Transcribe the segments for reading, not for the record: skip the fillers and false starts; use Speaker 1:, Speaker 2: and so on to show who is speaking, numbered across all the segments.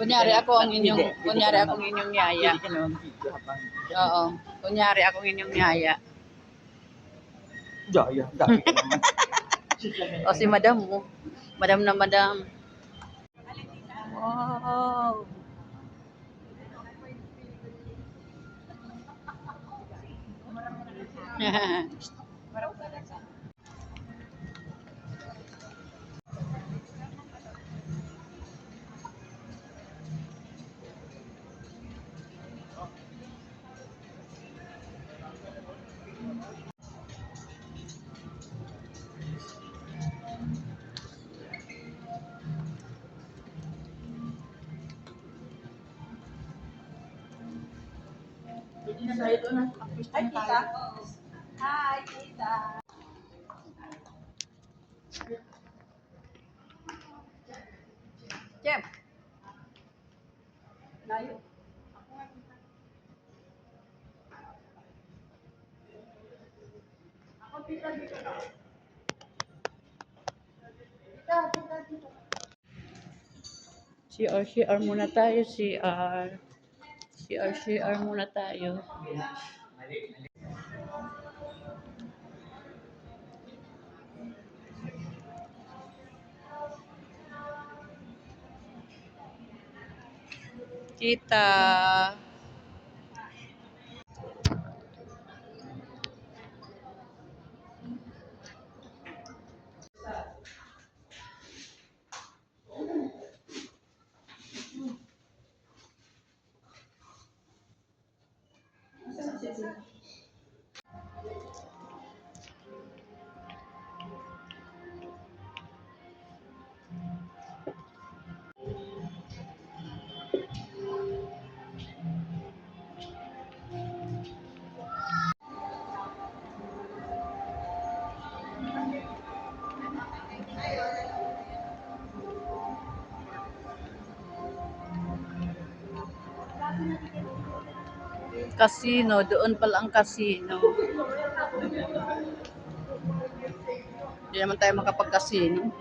Speaker 1: Kunyari ako ang inyong yaya. Oo. Kunyari akong inyong yaya.
Speaker 2: Yaya, dami ka naman.
Speaker 1: O si madam mo. Madam na madam. Wow.
Speaker 3: Hi, tita. Hi, tita.
Speaker 1: Jeff. Layo. CR muna tayo, CR. CR muna tayo. Kita. Casino, doon pala ang casino. Hindi naman tayo makapag-casino.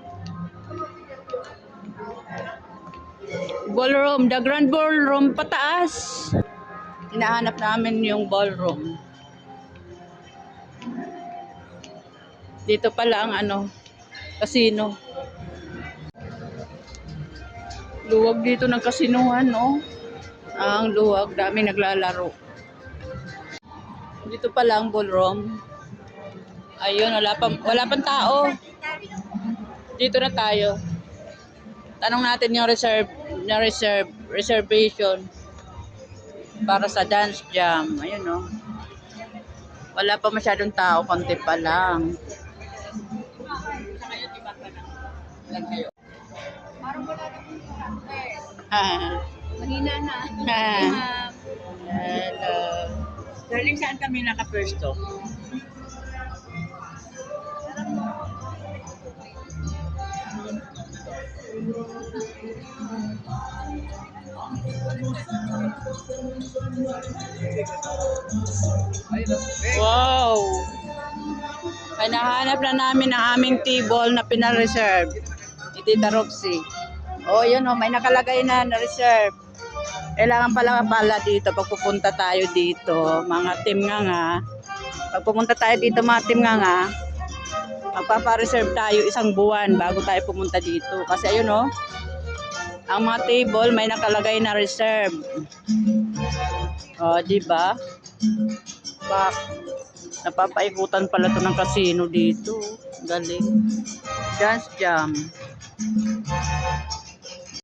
Speaker 1: Ballroom, the grand ballroom pataas. Hinahanap namin yung ballroom. Dito pala ang casino. Luwag dito ng kasinuhan, no? Ang luwag, dami naglalaro. Dito pala ang ballroom. Ayun, wala pang tao. Dito na tayo. Tanong natin yung reservation para sa dance jam. Ayun, no? Wala pa masyadong tao, konti pa lang.
Speaker 3: Mahina na.
Speaker 1: Hello.
Speaker 2: Darling, saan kami naka-pwesto?
Speaker 1: Wow! Ay, nahanap na namin ang aming table na pinareserve. Ni Tita Roxy. Oh, yun oh, may nakalagay na reserve. Kailangan pala dito pag pupunta tayo dito, mga team nga. Pag pupunta tayo dito, mga team nga, magpapa-reserve tayo isang buwan bago tayo pumunta dito. Kasi ayun oh, ang mga table may nakalagay na reserve. Oh, di ba? Napapaikutan pala to ng casino dito. Galing. Dance jam.